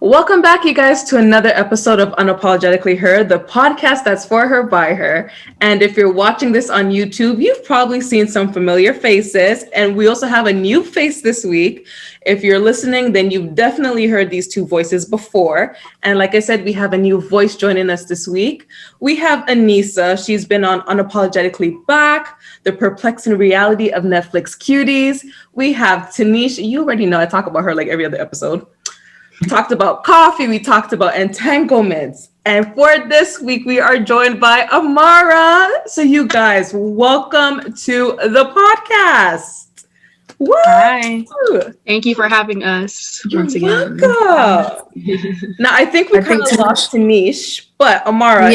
Welcome back, you guys, to another episode of Unapologetically Her, the podcast that's for her, by her. And if you're watching this on YouTube, you've probably seen some familiar faces. And we also have a new face this week. If you're listening, then you've definitely heard these two voices before. And like I said, we have a new voice joining us this week. We have Anisa. She's been on Unapologetically Back, the perplexing reality of Netflix cuties. We have Tinish. You already know I talk about her like every other episode. We talked about coffee. We talked about entanglements. And for this week, we are joined by Amara. So you guys, welcome to the podcast. What? Hi. Thank you for having us once again. Welcome. Now, I think we kind of lost Tinish, but Amara,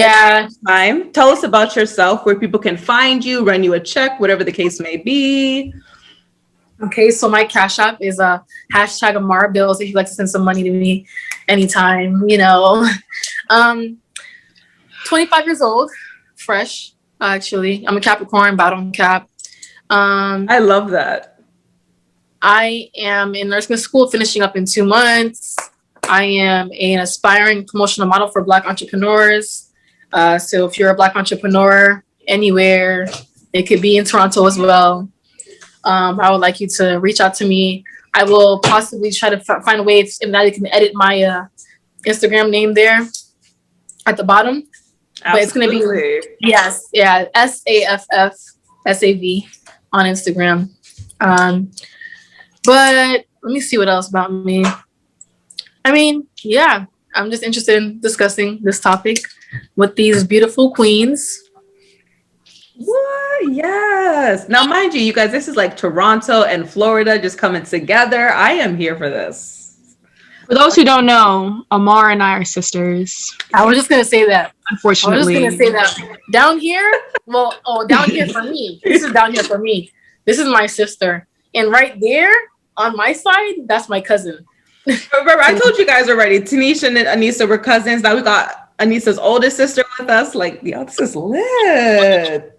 tell us about yourself, where people can find you, run you a check, whatever the case may be. Okay, so my Cash App is a hashtag Amara Bills if you'd like to send some money to me anytime, 25 years old, fresh, actually. I'm a Capricorn, bottom cap. I love that. I am in nursing school, finishing up in 2 months. I am an aspiring promotional model for Black entrepreneurs. So if you're a Black entrepreneur anywhere, it could be in Toronto as well. I would like you to reach out to me. I will possibly try to find a way if that you can edit my Instagram name there at the bottom. Absolutely. But it's going to be, SAFFSAV on Instagram. But let me see what else about me. I'm just interested in discussing this topic with these beautiful queens. What? Yes. Now, mind you, you guys, this is like Toronto and Florida just coming together. I am here for this. For those who don't know, Amara and I are sisters. I was just going to say that. Unfortunately. I was just going to say that. Down here, down here for me. This is down here for me. This is my sister. And right there on my side, that's my cousin. Remember, I told you guys already, Tinish and Anisa were cousins. Now we got Anisa's oldest sister with us. Like, this is lit.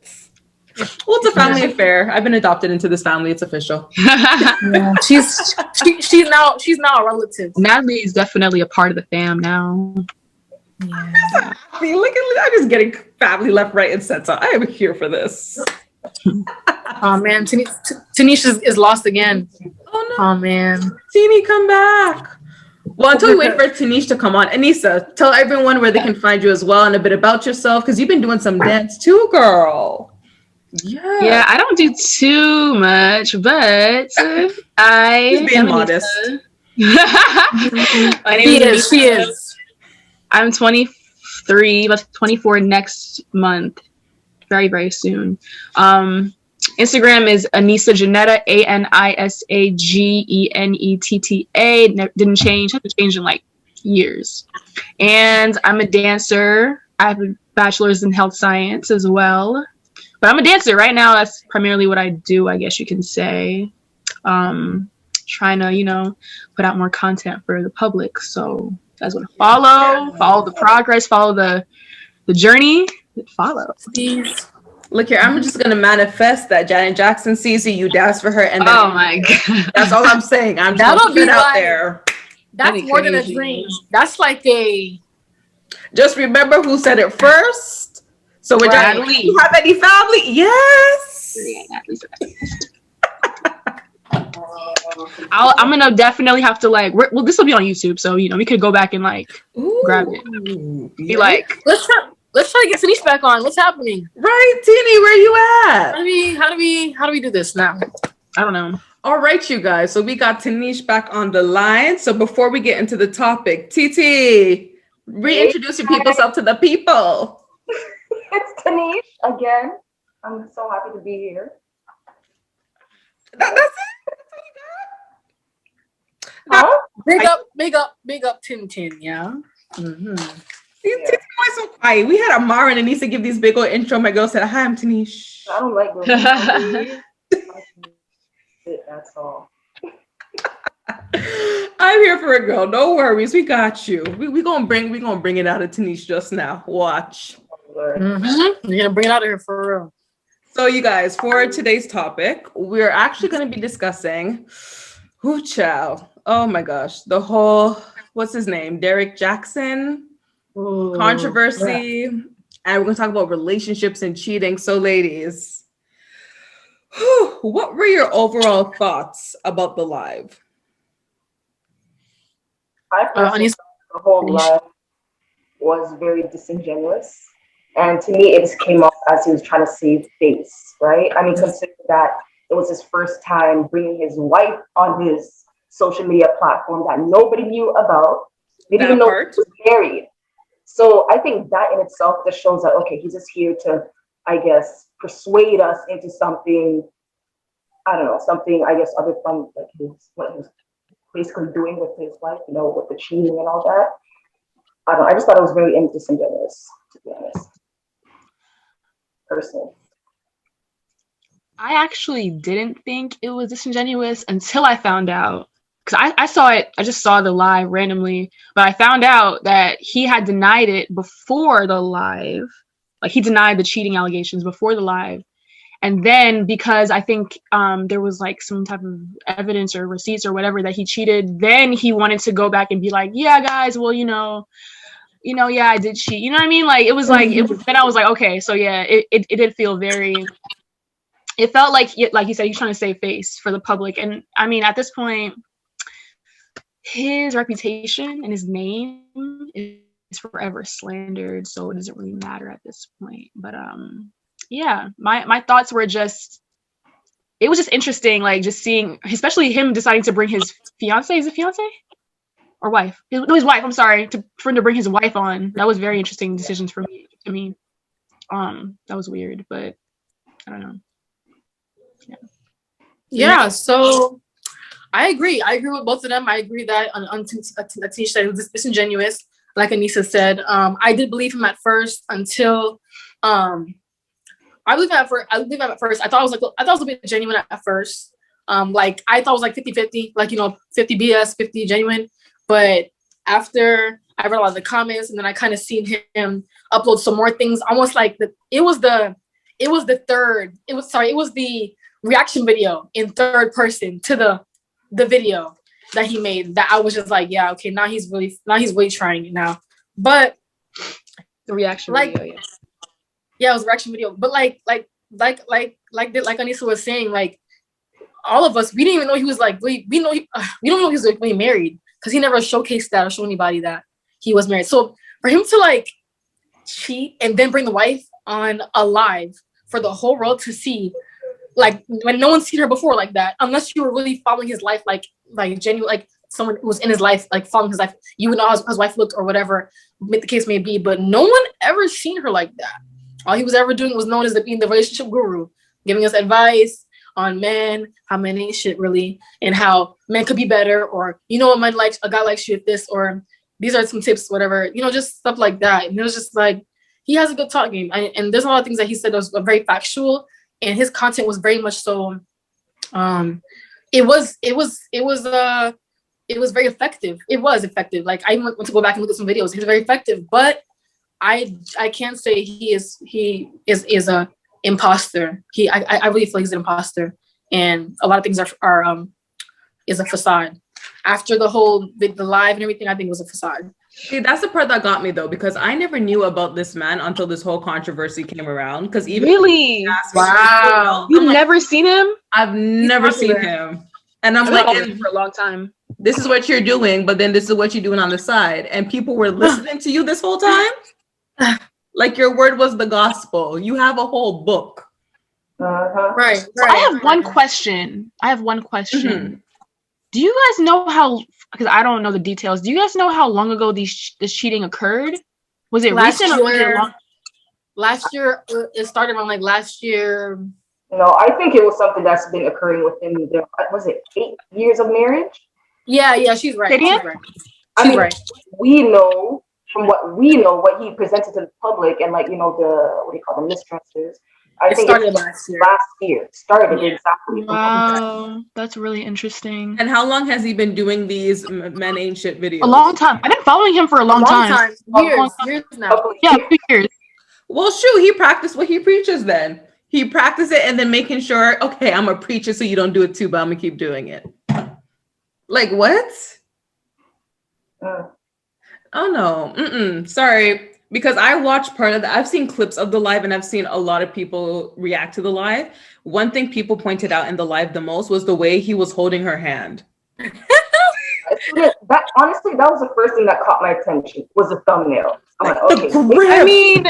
Well, it's a family affair. I've been adopted into this family. It's official. Yeah, she's now a relative. Natalie is definitely a part of the fam now. Yeah. See, look at I'm just getting family left, right, and center. I am here for this. Oh man, Tinish is lost again. Oh no. Oh man. Tini, come back. Well, until we wait for Tinish to come on, Anisa, tell everyone where they can find you as well and a bit about yourself, because you've been doing some dance too, girl. Yeah, I don't do too much, but I She's being modest. My name is Anisa. She is. I'm 23, about 24 next month. Very, very soon. Instagram is Anisa Janetta, ANISAGENETTA. Didn't change. Haven't changed in like years. And I'm a dancer. I have a bachelor's in health science as well. But I'm a dancer right now. That's primarily what I do, I guess you can say. Trying to, put out more content for the public. So you guys want to follow the progress, follow the journey. Follow. Please. Look here, I'm just gonna manifest that Janet Jackson sees you dance for her, and then my god, that's all I'm saying. I'm just gonna put it out there. That's more than a dream. That's like a. Just remember who said it first. So with Natalie, do you have any family? Yes. I'm gonna definitely have to this will be on YouTube, so we could go back and grab it. Be like, Let's try to get Tinish back on. What's happening? Right, Tini, where you at? How do we do this now? I don't know. All right, you guys. So we got Tinish back on the line. So before we get into the topic, TT, reintroduce yourself to the people. It's Tinish again. I'm so happy to be here. That's it? That's all you got? Huh? Big up Tintin, yeah. Mm-hmm. Titi was so quiet. We had Amara and Anisa give these big old intro. My girl said, "Hi, I'm Tinish." I don't like girls. That's all. I'm here for it, girl. No worries. We got you. We gonna bring it out of Tinish just now. Watch. Mm-hmm. You're gonna bring it out of here for real. So you guys, for today's topic, we're actually gonna be discussing child. Oh my gosh, the whole what's his name? Derrick Jackson Ooh, controversy. yeah. And we're going to talk about relationships and cheating. So, ladies, what were your overall thoughts about the live? I personally Anisa, thought the whole live was very disingenuous. And to me, it just came off as he was trying to save face, right? I mean, consider that it was his first time bringing his wife on his social media platform that nobody knew about. They didn't even know he was married. So I think that in itself just shows that, okay, he's just here to, I guess, persuade us into something, I don't know, something, I guess, other from like what he was basically doing with his wife, you know, with the cheating and all that. I don't know, I just thought it was very disingenuous, to be honest. Personally. I actually didn't think it was disingenuous until I found out. Because I saw it, I just saw the live randomly, but I found out that he had denied it before the live. Like, he denied the cheating allegations before the live. And then because I think there was like some type of evidence or receipts or whatever that he cheated, then he wanted to go back and be like, yeah, guys, well, yeah, I did cheat. You know what I mean? Like, it was like, then I was like, okay, so yeah, it did feel very, it felt like you said, he's trying to save face for the public. And I mean, at this point, his reputation and his name is forever slandered, so it doesn't really matter at this point. But yeah, my thoughts were just, it was just interesting, like just seeing, especially him deciding to bring his fiance, is it fiance or wife? His wife, I'm sorry, for him to bring his wife on. That was very interesting decisions for me. To me, that was weird, but I don't know. Yeah, so I agree with both of them. I agree that on Tinish side, it was disingenuous, like Anisa said. I did believe him at first until I believe him at first. I thought it was a bit genuine at first. Like I thought it was like 50-50, like 50 BS, 50 genuine. But after I read a lot of the comments, and then I kind of seen him upload some more things, almost like it was the reaction video in third person to the video that he made, that I was just like, yeah, okay, now he's really trying it now. But the reaction video, yeah, it was a reaction video. But like Anisa was saying, like all of us, we didn't even know he was like we don't know he was like really married, because he never showcased that or showed anybody that he was married. So for him to like cheat and then bring the wife on a live for the whole world to see, like when no one's seen her before like that, unless you were really following his life, like genuine, like someone who was in his life, like following his life, you would know how his wife looked or whatever the case may be. But no one ever seen her like that. All he was ever doing was known as being the relationship guru, giving us advice on men, how men ain't shit really, and how men could be better, or a guy likes you at this, or these are some tips, whatever, just stuff like that. And it was just like, he has a good talk game, and there's a lot of things that he said that was very factual, and his content was very much so. It was very effective. It was effective. Like I went to go back and look at some videos. He's very effective, but I can't say he is a imposter. I really feel he's an imposter, and a lot of things are is a facade. After the live and everything, I think it was a facade. See, that's the part that got me though, because I never knew about this man until this whole controversy came around. Because even really, wow, you've never seen him? I've never seen him, and I'm like, for a long time. This is what you're doing, but then this is what you're doing on the side, and people were listening to you this whole time. Like your word was the gospel. You have a whole book. Right. So I have one question. Mm-hmm. Do you guys know how? Because I don't know the details. Do you guys know how long ago this cheating occurred? Was it recent or was it long? Last year. It started around like last year. No, I think it was something that's been occurring within their, was it 8 years of marriage? Yeah, she's right. She's right. I mean, we know from what we know, what he presented to the public, and like, what do you call them, mistresses. I think it started last year. Exactly. Wow, that's really interesting. And how long has he been doing these men ain't shit videos? A long time. I've been following him for a long time. Years now. Yeah, 2 years. Well, shoot, he practiced what he preaches then. He practiced it and then making sure, okay, I'm a preacher, so you don't do it too, but I'm gonna keep doing it. Like what? Oh no, sorry. Because I watched part of that. I've seen clips of the live and I've seen a lot of people react to the live. One thing people pointed out in the live the most was the way he was holding her hand. That honestly, that was the first thing that caught my attention was the thumbnail. I'm like, The okay. grip. I mean,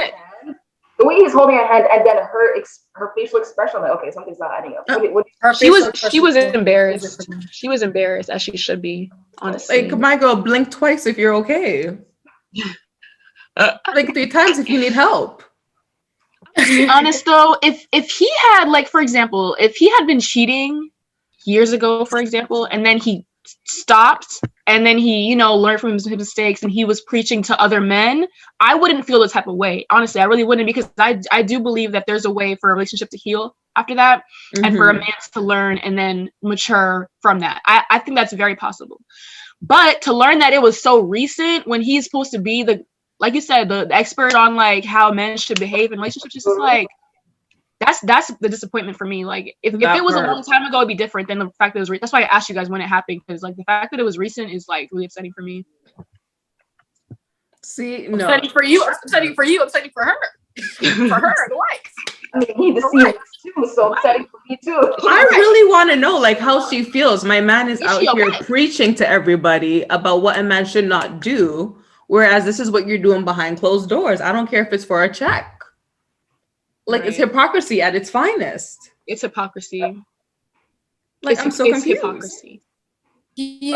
the way he's holding her hand and then her facial expression, I'm like, okay, something's not adding up. she was embarrassed. She was embarrassed, as she should be, honestly. Like, my girl, blink twice if you're okay. Like 3 times if you need help. To be honest though, if he had, like, for example, if he had been cheating years ago, for example, and then he stopped and then he, you know, learned from his mistakes and he was preaching to other men, I wouldn't feel the type of way. Honestly, I really wouldn't, because I do believe that there's a way for a relationship to heal after that, and for a man to learn and then mature from that. I think that's very possible. But to learn that it was so recent when he's supposed to be the, like you said, the expert on like how men should behave in relationships, just like, that's the disappointment for me. Like, if it was a long time ago, it'd be different than the fact that it was that's why I asked you guys when it happened, because like the fact that it was recent is like really upsetting for me. See, no. Upsetting for you, upsetting for you, upsetting for her. For her, like. I mean, he deceived too, so upsetting for me too. I really want to know like how she feels. My man is out here preaching to everybody about what a man should not do, whereas this is what you're doing behind closed doors. I don't care if it's for a check. Like, it's hypocrisy at its finest. It's hypocrisy. Like, I'm so confused. Hypocrisy. He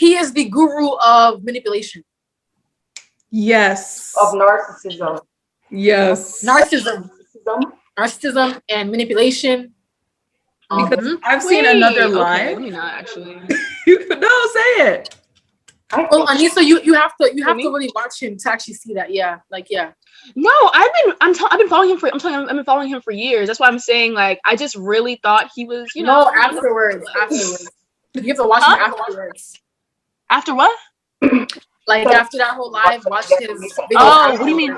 is the guru of manipulation. Yes. Of narcissism. Yes. Narcissism and manipulation. Because I've seen another live. Let me not actually. No, say it. Well, Anisa, you have to really watch him to actually see that. Yeah, like, yeah. No, I've been following him for. I've been following him for years. That's why I'm saying, like, I just really thought he was, you know. No, afterwards. You have to watch him afterwards. After what? Like, after that whole live, watch his video. Oh, what do you mean?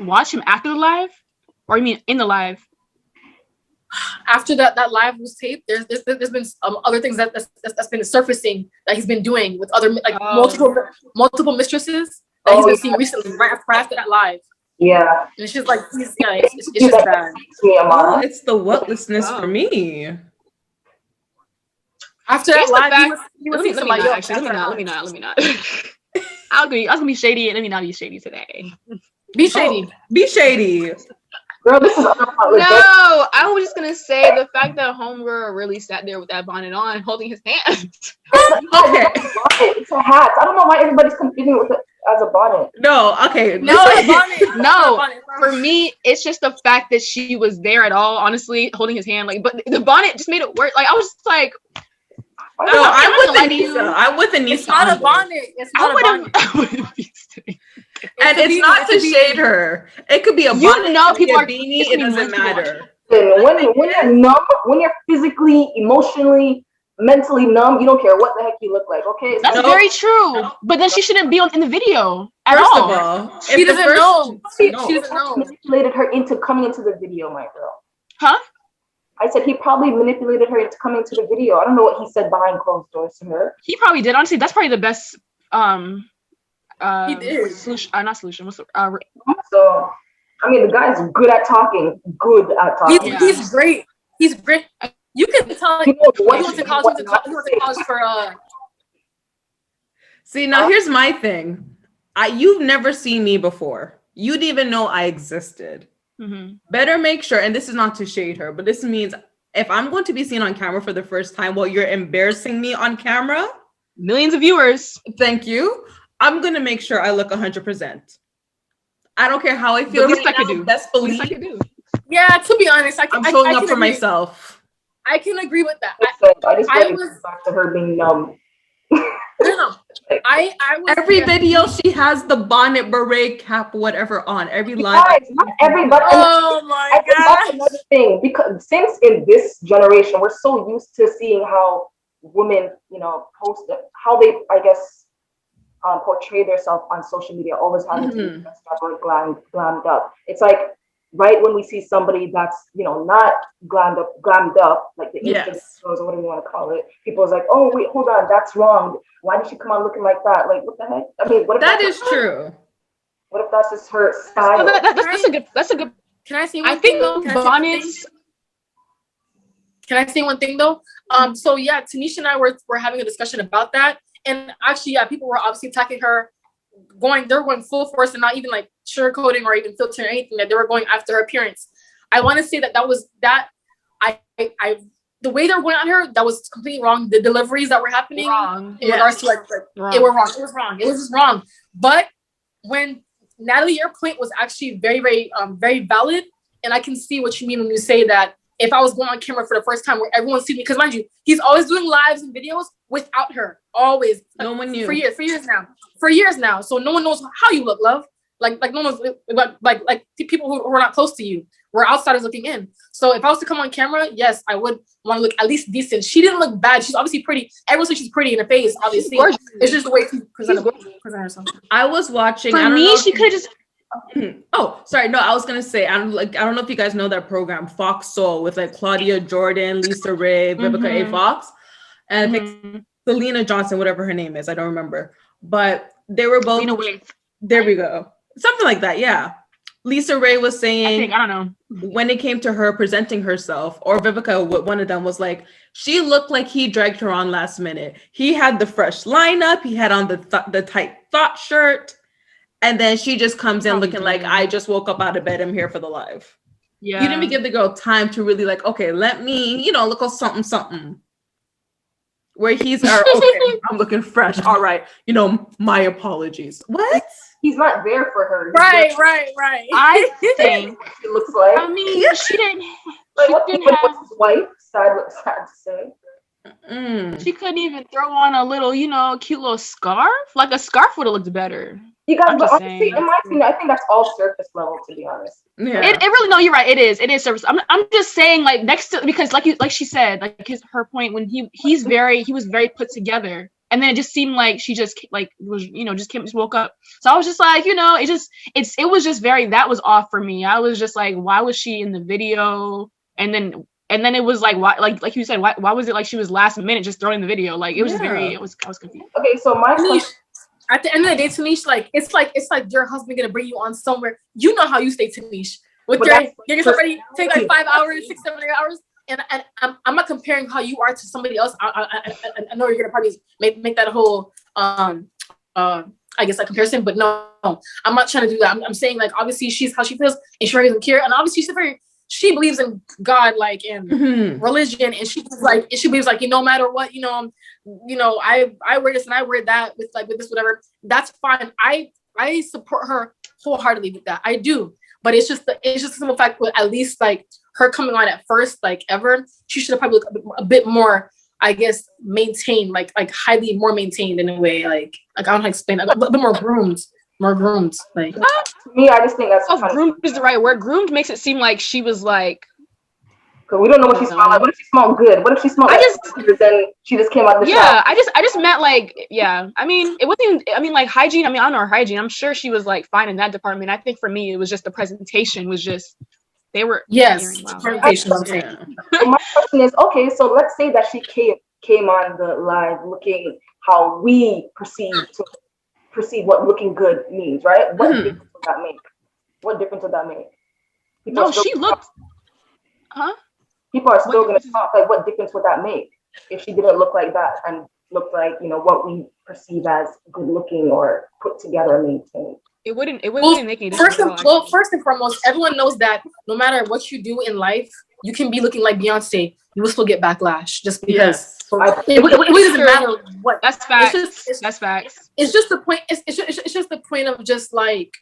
Watch him after the live, or you mean in the live? After that live was taped, there's been other things that's been surfacing that he's been doing with other multiple mistresses that he's been seeing recently right after that live. Yeah, and it's just like it's just bad. Oh, it's the whatlessness for me. After that live, let me not. I was gonna be shady, and let me not be shady today. Be shady. Be shady. Girl, this is No, I was just gonna say the fact that homegirl really sat there with that bonnet on, holding his hand. Okay, it's a hat. I don't know why everybody's confusing with it as a bonnet. No, okay, no. For me, it's just the fact that she was there at all. Honestly, holding his hand, like, but the bonnet just made it work. Like, I was just like. No, I'm with Anisa. It's not a bonnet. It's not a bonnet. And it's not to shade her. It could be a bonnet. People are beanie. It doesn't matter. When you're numb, when you're physically, emotionally, mentally numb, you don't care what the heck you look like. Okay, that's very true. But then she shouldn't be in the video at all. First of all, she doesn't know. She doesn't know. Manipulated her into coming into the video, my girl. Huh? I said he probably manipulated her into coming to the video. I don't know what he said behind closed doors to her. He probably did. Honestly, that's probably the best. He did. Solution. Not solution. What's the? So, I mean, the guy's good at talking. He's great. He's great. You can tell. He went to college for. See, now here's my thing. You've never seen me before. You didn't even know I existed. Mm-hmm. Better make sure, and this is not to shade her, but this means if I'm going to be seen on camera for the first time while you're embarrassing me on camera, millions of viewers, thank you, I'm going to make sure I look 100%. I don't care how I feel. The least I could do. Best believe. Yeah, to be honest, I'm showing up for myself. I can agree with that. I was back to her being numb. No. I was every video she has the bonnet, beret, cap, whatever on. Every live. Not everybody. Oh my god. That's another thing, because since in this generation we're so used to seeing how women, post it, how they, I guess, portray themselves on social media, always having to be dressed up or glammed up. It's like right when we see somebody that's, not glammed up, like the Instagram Yes. photos or whatever you want to call it, people is like, oh wait, hold on, that's wrong. Why did she come out looking like that? Like, what the heck? I mean, what if That that's is true. What if that's just her style? That's a good. Can I say I one thing though? think bonnets. Can I say one thing though? So yeah, Tinish and I were having a discussion about that, and actually, yeah, people were obviously attacking her, they're going full force and not even like sugarcoating or even filtering anything. That they were going after her appearance. I want to say that was that. I the way they were going at her, that was completely wrong. The deliveries that were happening in regards to it were wrong. It was wrong. It was just wrong. But when Natalie, your point was actually very, very, very valid, and I can see what you mean when you say that. If I was going on camera for the first time where everyone's seeing me, because mind you, he's always doing lives and videos without her, always. No one knew. For years now. So no one knows how you look, love. Like no one's like people who are not close to you. We're outsiders looking in. So if I was to come on camera, yes, I would want to look at least decent. She didn't look bad. She's obviously pretty. Everyone says she's pretty in the face, obviously. It's just the way she present herself. I was watching. For me, she could have just. Oh, sorry. No, I was gonna say I don't know if you guys know that program Fox Soul with like Claudia Jordan, Lisa Ray, Vivica A. Fox, and I think Selena Johnson, whatever her name is, I don't remember. But they were both. There we go. Something like that. Yeah. Lisa Ray was saying, I don't know, when it came to her presenting herself, or Vivica, one of them was like, she looked like he dragged her on last minute. He had the fresh lineup. He had on the tight thought shirt. And then she just comes in looking like, I just woke up out of bed. I'm here for the live. Yeah. You didn't even give the girl time to really like, okay, let me, look at something. Where he's, okay, I'm looking fresh. All right. My apologies. What? He's not there for her. Right. I think it looks like. I mean, she didn't. Like, she what didn't even have. was his wife? Sad to say. She couldn't even throw on a little, cute little scarf. Like a scarf would have looked better. You guys, I'm but just honestly, saying. in my opinion, I think that's all surface level, to be honest. Yeah. It really, no, you're right. It is surface. I'm just saying, like, next to, because like she said, like her point when he was very put together, and then it just seemed like she just like was just woke up. So I was just like, it was just very, that was off for me. I was just like, why was she in the video? And then it was like, why, like you said, why was it like she was last minute just throwing the video? Like it was I was confused. Okay, so my question. At the end of the day, Tinish, like it's like your husband gonna bring you on somewhere. You know how you stay, Tinish. With getting yourself ready, take like 5 hours, 6, 7 hours, and I'm not comparing how you are to somebody else. I know you're gonna probably make that whole I guess like comparison, but no, I'm not trying to do that. I'm saying like obviously she's how she feels and she doesn't care, and obviously she believes in God, like in religion, and she believes like no matter what, I wear this and I wear that with this whatever. That's fine. I support her wholeheartedly with that. I do, but it's just the simple fact that at least like her coming on at first, like ever, she should have probably looked a bit more, I guess, maintained, like highly more maintained in a way, like I don't know how to explain it, a bit more groomed. Like to me, I just think that's groomed is the right word. Groomed makes it seem like she was like, because we don't know what she smelled like. What if she smelled good? What if she smelled then she just came out of the shower? I just meant like, I mean, it wasn't even, I mean, like hygiene. I mean, I don't know her hygiene. I'm sure she was like fine in that department. I think for me, it was just the presentation was just, they were. Yes. Presentation. So my question is, okay, so let's say that she came on the live looking how we perceive what looking good means, right? What difference would that make? What difference would that make? No, she looked. Huh? People are still going to talk. Like, what difference would that make if she didn't look like that and look like what we perceive as good looking or put together and maintained? It wouldn't make any difference. First and foremost, everyone knows that no matter what you do in life, you can be looking like Beyonce. You will still get backlash just because. It doesn't matter what. That's facts. That's facts. It's just the point. It's just the point of just like,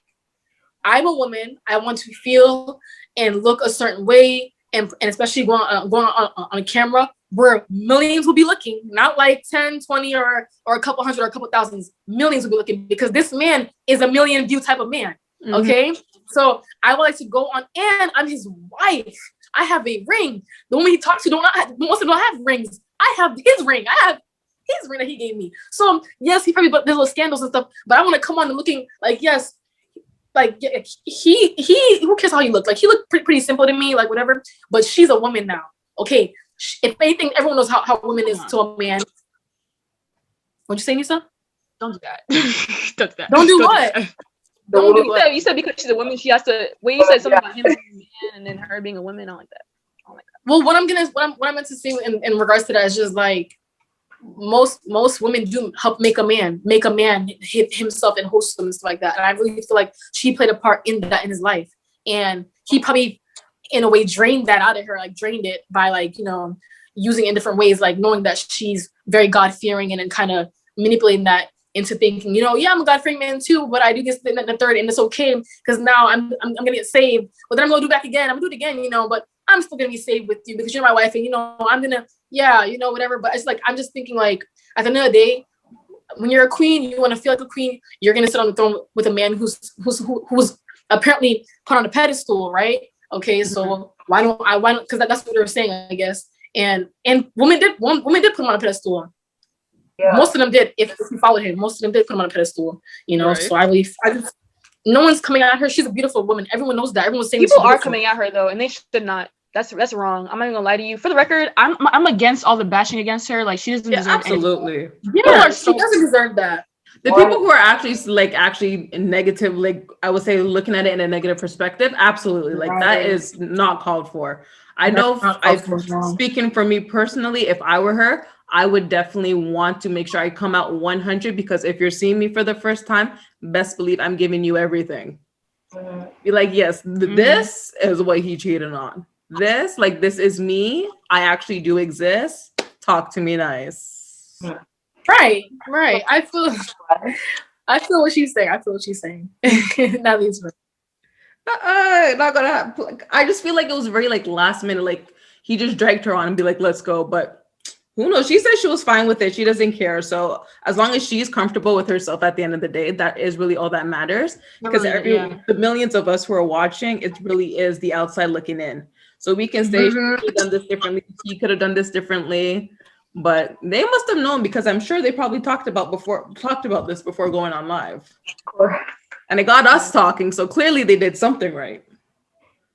I'm a woman. I want to feel and look a certain way. And especially going on a camera where millions will be looking, not like 10, 20 or a couple hundred or a couple thousands. Millions will be looking because this man is a million view type of man. Okay, so I would like to go on, and I'm his wife. I have a ring. The woman he talks to most of them don't have rings. I have his ring. I have his ring that he gave me. So yes, he probably there's little scandals and stuff, but I want to come on and looking like, yes, like he who cares how he looked? Like he looked pretty simple to me, like whatever. But she's a woman now. Okay, if anything, everyone knows how a woman is to a man. What'd you say, Nisa? Don't do that. Don't do that. Don't do what? Don't do what? You said because she's a woman, she has to. When you said something about him being a man and then her being a woman, I don't like that. Well, what I meant to say in regards to that is just like most women do help make a man hit himself and host them and stuff like that. And I really feel like she played a part in that in his life, and he probably in a way drained that out of her, like drained it by like, you know, using it in different ways, like knowing that she's very God-fearing and then kind of manipulating that into thinking, you know, yeah, I'm a God-fearing man too, but I do this and the third, and it's okay because now I'm gonna get saved, but then I'm gonna do back again. I'm gonna do it again, you know, but I'm still gonna be saved with you because you're my wife, and you know, I'm gonna, yeah, you know, whatever. But it's like I'm just thinking, like, at the end of the day, when you're a queen, you want to feel like a queen. You're gonna sit on the throne with a man who's apparently put on a pedestal, right? Okay, so why don't? Because that's what they were saying, I guess. And women did put him on a pedestal. Yeah. Most of them did. If you followed him, most of them did put him on a pedestal. You know, right. So I just, no one's coming at her. She's a beautiful woman. Everyone knows that. Everyone's saying people are coming at her though, and they should not. That's wrong. I'm not even gonna lie to you. For the record, I'm against all the bashing against her. Like she doesn't deserve absolutely. Yeah, she doesn't deserve that. The people who are actually negative, like I would say, looking at it in a negative perspective, absolutely, like that is not called for. I know, speaking for me personally, if I were her, I would definitely want to make sure I come out 100, because if you're seeing me for the first time, best believe I'm giving you everything. Be like, yes, this is what he cheated on. This is me. I actually do exist. Talk to me nice. Right. I feel what she's saying. Natalie's right. Not gonna happen. I just feel like it was very like last minute. Like he just dragged her on and be like, "Let's go." But who knows? She said she was fine with it. She doesn't care. So as long as she's comfortable with herself at the end of the day, that is really all that matters. Because the millions of us who are watching, it really is the outside looking in. So we can say she could have done this differently. He could have done this differently. But they must have known, because I'm sure they probably talked about this before going on live. And it got us talking. So clearly they did something right.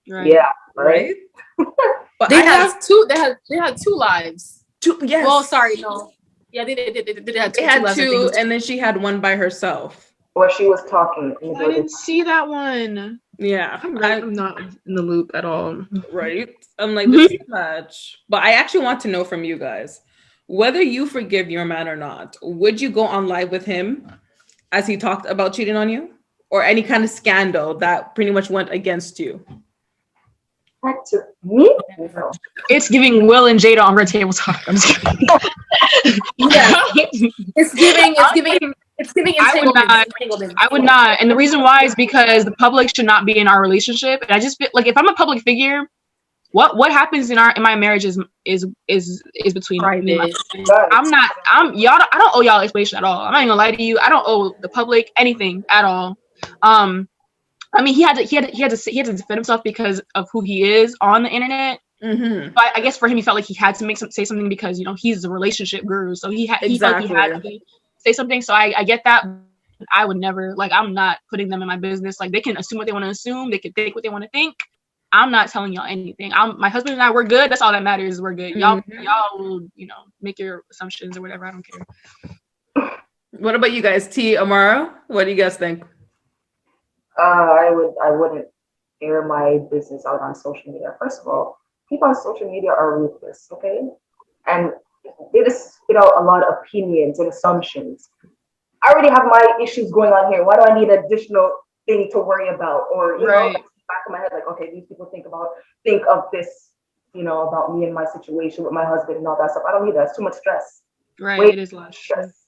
Yeah. Right. But they had two lives. Yes. Well, sorry, no. Yeah, they had two, and then she had one by herself. Where she was talking. I didn't see that one. Yeah. I'm not in the loop at all. Right. I'm like, this is much. But I actually want to know from you guys, whether you forgive your man or not, would you go on live with him as he talked about cheating on you? Or any kind of scandal that pretty much went against you? To me? It's giving Will and Jada on Red Table Talk. I'm just kidding. Yeah. It's giving I would not. And the reason why is because the public should not be in our relationship. And I just feel like if I'm a public figure, what happens in my marriage is between me and my husband. I don't owe y'all explanation at all. I'm not even gonna lie to you. I don't owe the public anything at all. I mean, he had to defend himself because of who he is on the internet. But I guess for him, he felt like he had to say something because, you know, he's a relationship guru. So he felt like he had to say something. So I get that. I would never, like, I'm not putting them in my business. Like, they can assume what they want to assume. They can think what they want to think. I'm not telling y'all anything. My husband and I, we're good. That's all that matters. We're good. Y'all will, you know, make your assumptions or whatever. I don't care. What about you guys? T, Amara, what do you guys think? I wouldn't air my business out on social media. First of all, people on social media are ruthless, okay? And they just spit out a lot of opinions and assumptions. I already have my issues going on here. Why do I need an additional thing to worry about? Or, you know, back of my head, like, okay, these people think of this, you know, about me and my situation with my husband and all that stuff. I don't need that. It's too much stress. Right, it is a lot of stress.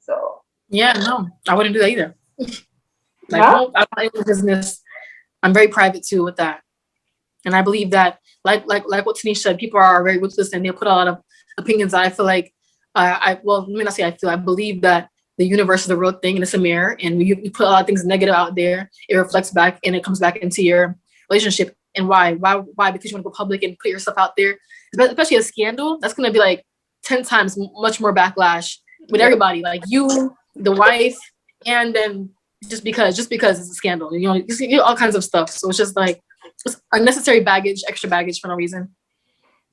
So yeah, no, I wouldn't do that either. Like, no, I don't have business. I'm very private too with that. And I believe that, like what Tinish said, people are very ruthless and they put a lot of opinions out. I feel like, let me not say I believe that the universe is the real thing and it's a mirror, and you put a lot of things negative out there, it reflects back and it comes back into your relationship. And why? Because you want to go public and put yourself out there, especially a scandal. That's going to be like 10 times much more backlash with everybody, like you, the wife, and then just because it's a scandal. You see all kinds of stuff. So it's just like it's unnecessary baggage, extra baggage for no reason.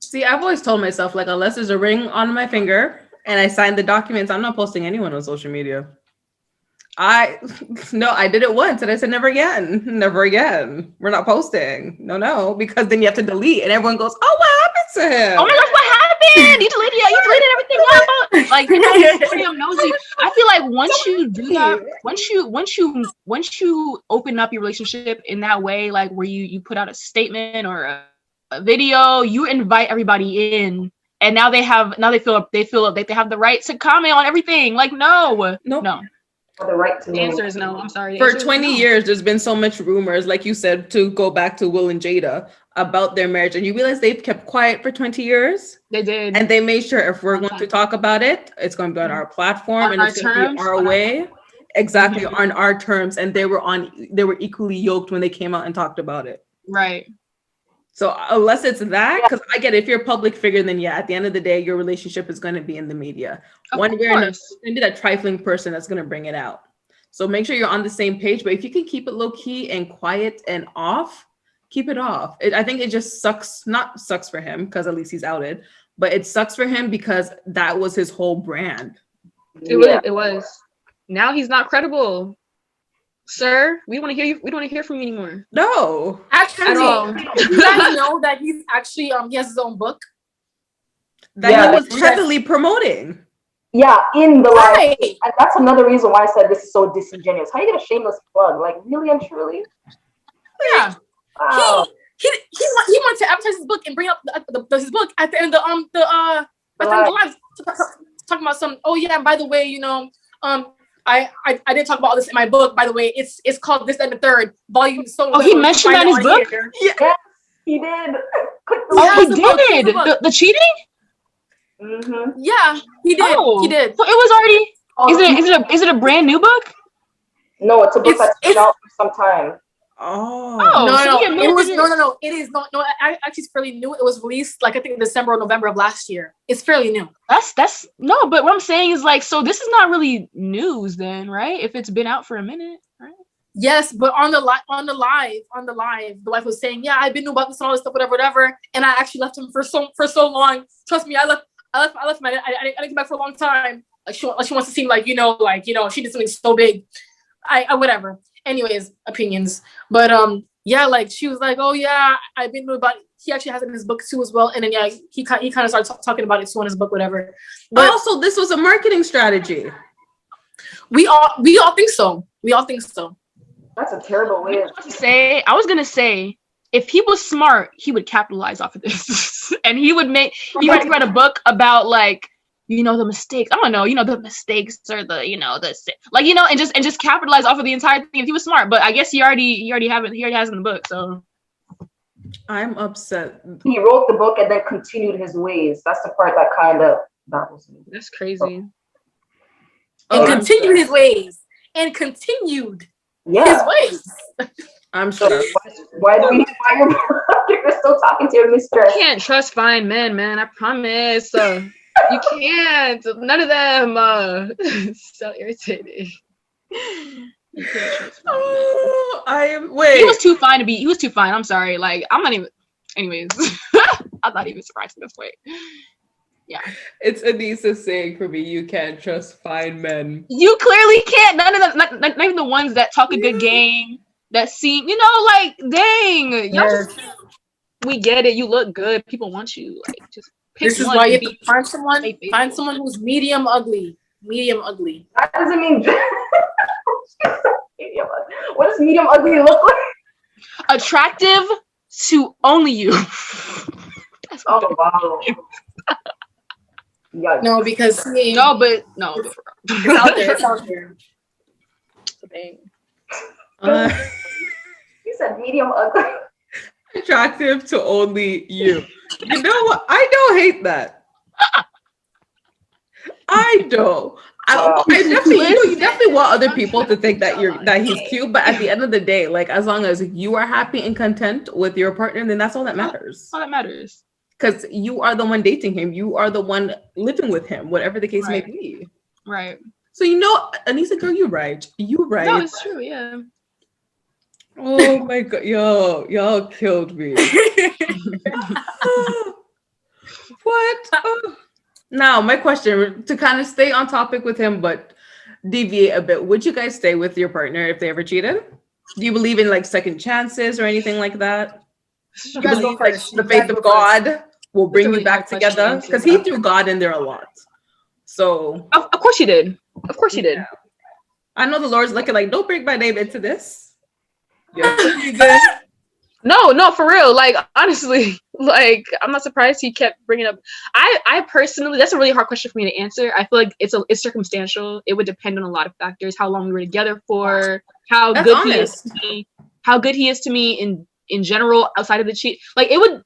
See, I've always told myself, like, unless there's a ring on my finger and I signed the documents, I'm not posting anyone on social media. I did it once and I said, never again. We're not posting. No, because then you have to delete and everyone goes, oh, what happened to him? Oh my gosh, what happened? You deleted everything out. Like, I'm nosy. I feel like once you do that, once you open up your relationship in that way, like where you put out a statement or a video, you invite everybody in. And now they feel like they have the right to comment on everything. Like, no. The right to the answer is no. I'm sorry. For 20 years, there's been so much rumors, like you said, to go back to Will and Jada about their marriage. And you realize they've kept quiet for 20 years? They did. And they made sure if we're going to talk about it, it's going to be on our platform and it's going to be our way. Exactly, on our terms. And they were equally yoked when they came out and talked about it. Right. So unless it's that, because I get it, if you're a public figure, then yeah, at the end of the day, your relationship is going to be in the media. One way or another, it's going to be that trifling person that's going to bring it out. So make sure you're on the same page. But if you can keep it low key and quiet and off, keep it off. I think it just not sucks for him because at least he's outed, but it sucks for him because that was his whole brand. It was. Now he's not credible. Sir, we don't want to hear you. We don't want to hear from you anymore. No, actually, at all. You guys know that he's actually he has his own book that he was heavily promoting. Yeah, in the life, and that's another reason why I said this is so disingenuous. How you get a shameless plug, like really and truly? Yeah, wow. He wanted to advertise his book and bring up his book at the end of the live, talking about some. Oh yeah, and by the way, I did talk about all this in my book, by the way. It's called This and the Third Volume. So he mentioned that in his book? Yes, he did. He did. The cheating? Mm-hmm. Yeah, he did. He did. So it was already. Is it a brand new book? No, it's a book that's been out for some time. Oh no! It was no. It is not. No, actually, it's fairly new. It was released like I think in December or November of last year. It's fairly new. That's no. But what I'm saying is like, so this is not really news then, right? If it's been out for a minute, right? Yes, but on the live, the wife was saying, "Yeah, I've been new about this and all this stuff, whatever." And I actually left him for so long. Trust me, I left him. I didn't come back for a long time. Like she wants to seem like she did something so big. I whatever. Anyways, opinions. But yeah, like she was like, oh yeah, I've been about. He actually has it in his book too as well. And then yeah, he kind of started talking about it too in his book, whatever. But also, this was a marketing strategy. We all think so. We all think so. That's a terrible way to say. I was gonna say, if he was smart, he would capitalize off of this, and he would write a book about like. The mistakes. I don't know. The mistakes or and just capitalize off of the entire thing if he was smart. But I guess he already has it in the book. So I'm upset. He wrote the book and then continued his ways. That's the part that kind of baffles me. That's crazy. And continued his ways and continued his ways. I'm sure. Why do we need you're still talking to your mistress? You can't trust fine men, man. I promise. You can't. None of them. So irritating. You can't trust fine. Wait. He was too fine to be. He was too fine. I'm sorry. Like I'm not even. Anyways, I'm not even surprised at this point. Yeah. It's Anisa saying for me, you can't trust fine men. You clearly can't. None of them. Not even the ones that talk a good game. That seem. Like dang. Yes. We get it. You look good. People want you. Like just. This is why you have to find someone who's medium ugly. Medium ugly. That doesn't mean medium ugly. What does medium ugly look like? Attractive to only you. Oh wow. Yikes. No, because it's out there. It's out there. You said medium ugly. Attractive to only you. You know what? I don't hate that. I don't. I definitely, you definitely want other people to think that he's cute. But at the end of the day, like as long as you are happy and content with your partner, then that's all that matters. All that matters. Because you are the one dating him. You are the one living with him, whatever the case may be. Right. So Anisa, girl, you're right. You're right. No, it's true. Yeah. Oh my god, y'all killed me. What? Oh. Now, my question, to kind of stay on topic with him, but deviate a bit. Would you guys stay with your partner if they ever cheated? Do you believe in like second chances or anything like that? You guys go Like first. the faith of God will bring really you back hard question to together? answer. Because he threw God in there a lot. So Of course he did. Of course he did. I know the Lord's looking like, don't bring my name into this. Yeah. No, for real. Like, honestly, like, I'm not surprised he kept bringing up. I personally, that's a really hard question for me to answer. I feel like it's circumstantial. It would depend on a lot of factors: how long we were together for, how That's good honest. he is to me, how good he is to me in general outside of the cheat. Like, it would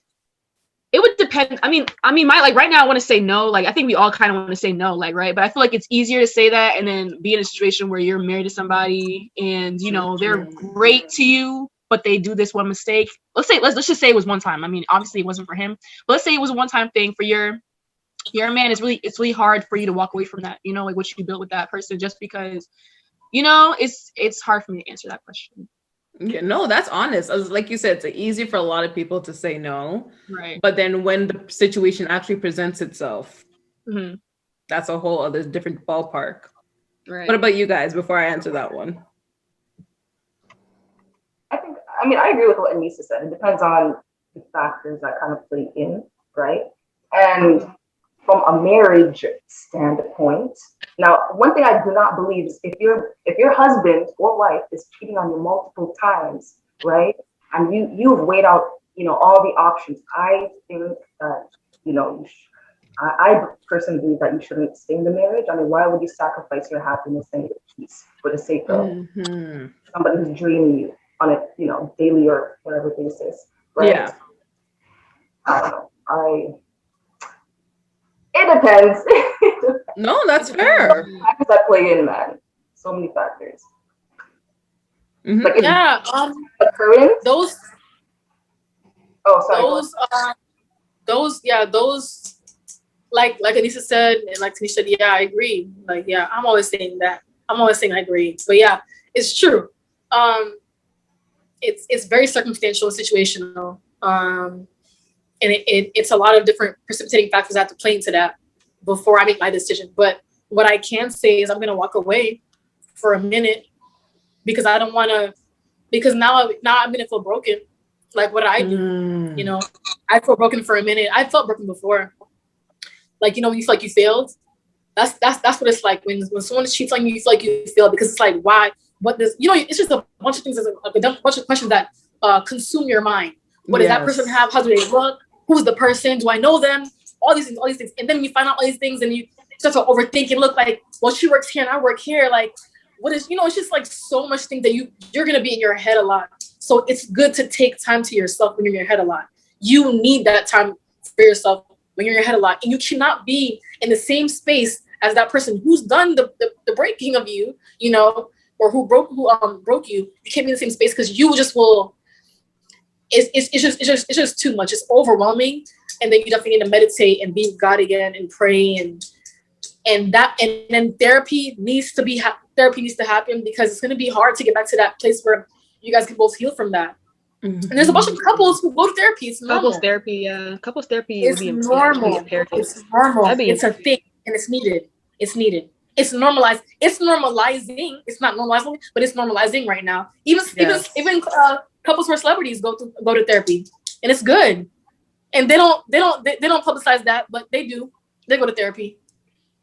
depend. I mean, my, like, right now I want to say no. Like, I think we all kind of want to say no, like, right? But I feel like it's easier to say that and then be in a situation where you're married to somebody and they're great to you, but they do this one mistake. Let's just say it was one time. I mean, obviously it wasn't for him, but let's say it was a one-time thing for your man. It's really hard for you to walk away from that, like what you built with that person, just because, it's hard for me to answer that question. Yeah, no, that's honest. Like you said, it's easy for a lot of people to say no. Right. But then when the situation actually presents itself, Mm-hmm. that's a whole other different ballpark. Right. What about you guys before I answer that one? I agree with what Anisa said. It depends on the factors that kind of play in, right? And from a marriage standpoint, now one thing I do not believe is if your husband or wife is cheating on you multiple times, right? And you've weighed out, all the options. I think that, I personally believe that you shouldn't stay in the marriage. I mean, why would you sacrifice your happiness and your peace for the sake of somebody who's draining you on a, daily or whatever basis, right? Yeah. I don't know. It depends. No, that's fair. Factors that play in, man. So many factors. Mm-hmm. Like Yeah. Occurrence. Those. Oh, sorry. Those. Like Anisa said, and like Tinish said, yeah, I agree. Like, yeah, I'm always saying that. I'm always saying I agree. But yeah, it's true. It's very circumstantial and situational. And it's a lot of different precipitating factors that have to play into that before I make my decision. But what I can say is I'm gonna walk away for a minute because I don't wanna, because now I'm gonna feel broken. Like, what I do, I feel broken for a minute. I felt broken before. Like, when you feel like you failed, that's what it's like when someone cheats on you. You feel like you failed because it's like, why? What this? It's just a bunch of things, a bunch of questions that consume your mind. What does that person have? How do they look? Who's the person? Do I know them? All these things, and then you find out all these things, and you start to overthink and look like, well, she works here and I work here. Like, what is? It's just like so much things that you're gonna be in your head a lot. So it's good to take time to yourself when you're in your head a lot. You need that time for yourself when you're in your head a lot, and you cannot be in the same space as that person who's done the breaking of you, or who broke you. You can't be in the same space because you just will. It's just too much. It's overwhelming, and then you definitely need to meditate and be with God again and pray and then therapy needs to happen because it's going to be hard to get back to that place where you guys can both heal from that. Mm-hmm. And there's a bunch of couples who go to therapy. It's normal. Couples therapy is normal. It's normal. It's a thing, and it's needed. It's needed. It's normalized. It's normalizing. It's not normalizing, but it's normalizing right now. Even couples who are celebrities go to therapy, and it's good. And they don't publicize that, but they do. They go to therapy,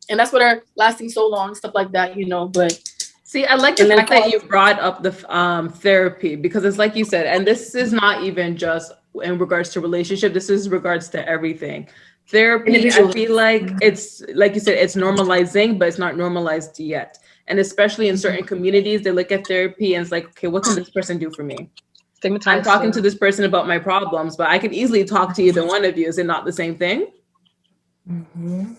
and that's what are lasting so long, stuff like that, But see, I like the fact that you brought up the therapy, because it's like you said, and this is not even just in regards to relationship. This is regards to everything. Therapy, I feel like it's like you said, it's normalizing, but it's not normalized yet. And especially in certain communities, they look at therapy and it's like, okay, what can this person do for me? I'm talking to this person about my problems, but I could easily talk to either one of you. Is it not the same thing? Mm-hmm.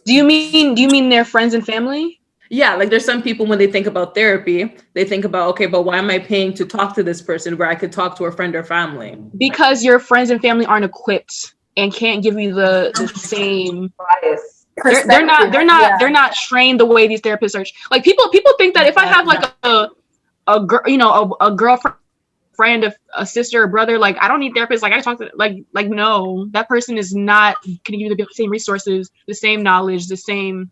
Do you mean their friends and family? Yeah, like there's some people when they think about therapy, they think about, okay, but why am I paying to talk to this person where I could talk to a friend or family? Because your friends and family aren't equipped and can't give you the same bias. they're not trained the way these therapists are. Like people think that if I have like a girl, a girlfriend, friend, a sister, or brother, like I don't need therapists. Like I talk to like no, that person is not going to give you the same resources, the same knowledge, the same.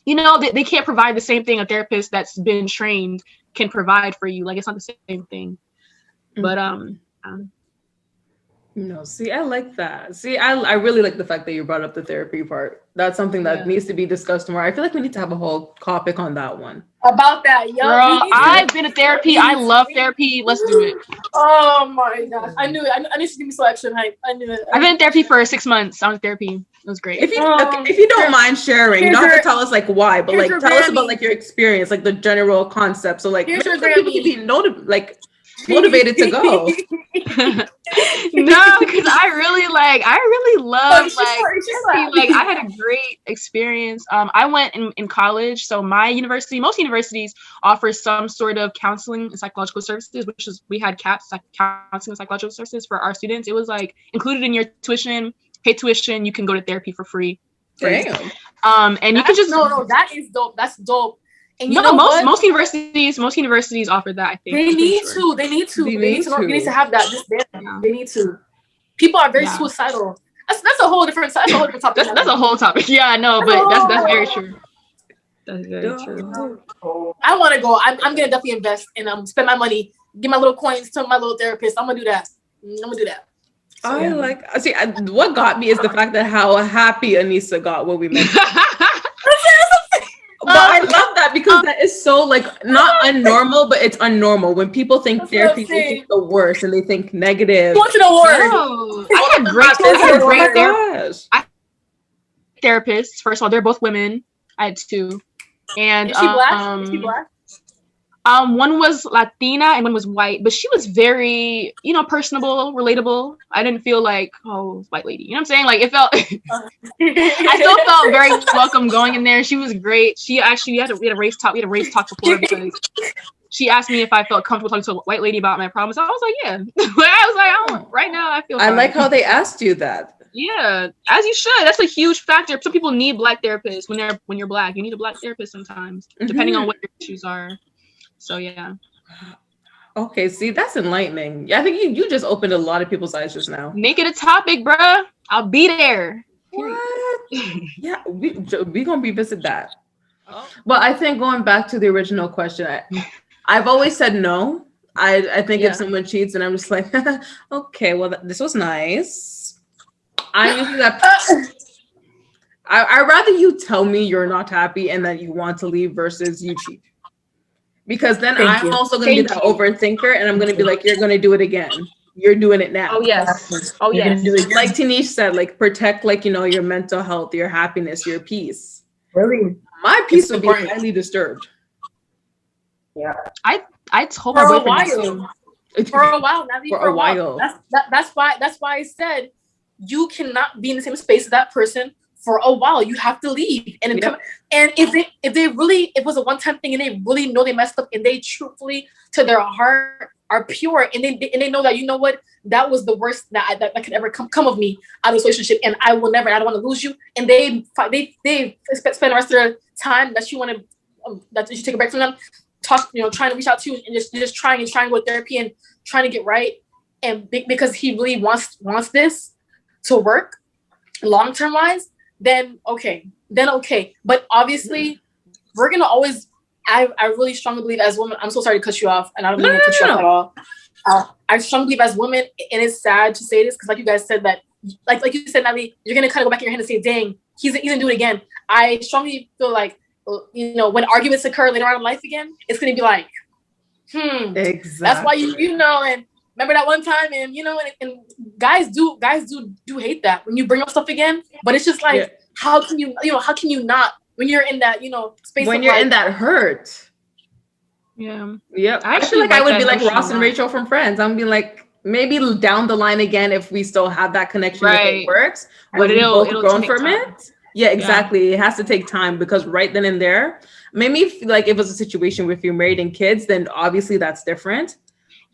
They can't provide the same thing a therapist that's been trained can provide for you. Like it's not the same thing. But No, see, I like that. See, I really like the fact that you brought up the therapy part. That's something that needs to be discussed more. I feel like we need to have a whole topic on that one. About that, yo. Girl, I've been to therapy. I love therapy. Let's do it. Oh my gosh. I knew it. I need to give me so extra hype. I knew it. I've been in therapy for 6 months. I was in therapy. It was great. If you don't mind sharing, you don't have to tell us like why, but like tell us about like your experience, like the general concept. So like people can be motivated to go. No, because I really love like I had a great experience. I went in college, so my university, most universities offer some sort of counseling and psychological services, which is we had CAPS, like counseling and psychological services for our students. It was like included in your tuition. Pay tuition, you can go to therapy for free. Damn. And you can just that is dope. That's dope. And most universities offer that. I think they need to have that. They need to. People are very suicidal. That's a whole different topic. That's a whole topic. Yeah, I know, but that's very true. That's very true. I want to go. I'm gonna definitely invest and spend my money, give my little coins to my little therapist. I'm gonna do that. So, what got me is the fact that how happy Anisa got when we met. But I love that because that is so like not unnormal, but it's unnormal when people think therapy, they think the worst and they think negative. What's the word? I had great therapists. First of all, they're both women. I had two, and is she black? Is she black? One was Latina and one was white, but she was very, personable, relatable. I didn't feel like, white lady. You know what I'm saying? Like it felt, I still felt very welcome going in there. She was great. She actually, we had a race talk before because she asked me if I felt comfortable talking to a white lady about my problems. I was like, yeah. I was like, right now I feel fine. I like how they asked you that. Yeah, as you should. That's a huge factor. Some people need black therapists when you're black. You need a black therapist sometimes, depending on what your issues are. So yeah. Okay, see, that's enlightening. Yeah, I think you just opened a lot of people's eyes just now. Make it a topic, bruh. I'll be there. What? Yeah, we gonna revisit that. Oh. But I think going back to the original question, I've always said no. I think if someone cheats and I'm just like, okay, well, this was nice. I'm usually that. I'd rather you tell me you're not happy and that you want to leave versus you cheat. Because then I'm also going to be that overthinker and I'm going to be like, you're going to do it again. You're doing it now. Oh, yes. Oh, yes. Like Tinish said, like protect like, your mental health, your happiness, your peace. Really? My peace would be highly disturbed. Yeah. I told my boyfriend for a while. For a while. That's why I said you cannot be in the same space as that person for a while. You have to leave. And if they really, it was a one-time thing and they really know they messed up and they truthfully to their heart are pure and they know that, you know what, that was the worst that could ever come of me out of this relationship and I don't want to lose you. And they spend the rest of their time that you want to, that you take a break from them, trying to reach out to you and just trying to go to therapy and trying to get right. And because he really wants this to work long-term wise, then okay. But obviously, we're gonna always. I really strongly believe as women. I'm so sorry to cut you off, and I don't mean to cut you off at all. I strongly believe as women, and it's sad to say this because, like you guys said that, like you said, Natalie, you're gonna kind of go back in your head and say, "Dang, he's gonna do it again." I strongly feel like, when arguments occur later on in life again, it's gonna be like, Exactly. That's why and. Remember that one time, and and guys do hate that when you bring up stuff again. But it's just like, how can you not when you're in that space when you're in that hurt? Yeah. Yep. I feel like I would be like Ross and Rachel from Friends. I'm be like maybe down the line again if we still have that connection, if it works. But it'll grown from it. Yeah, exactly. Yeah. It has to take time because right then and there, maybe like if it was a situation where if you're married and kids, then obviously that's different.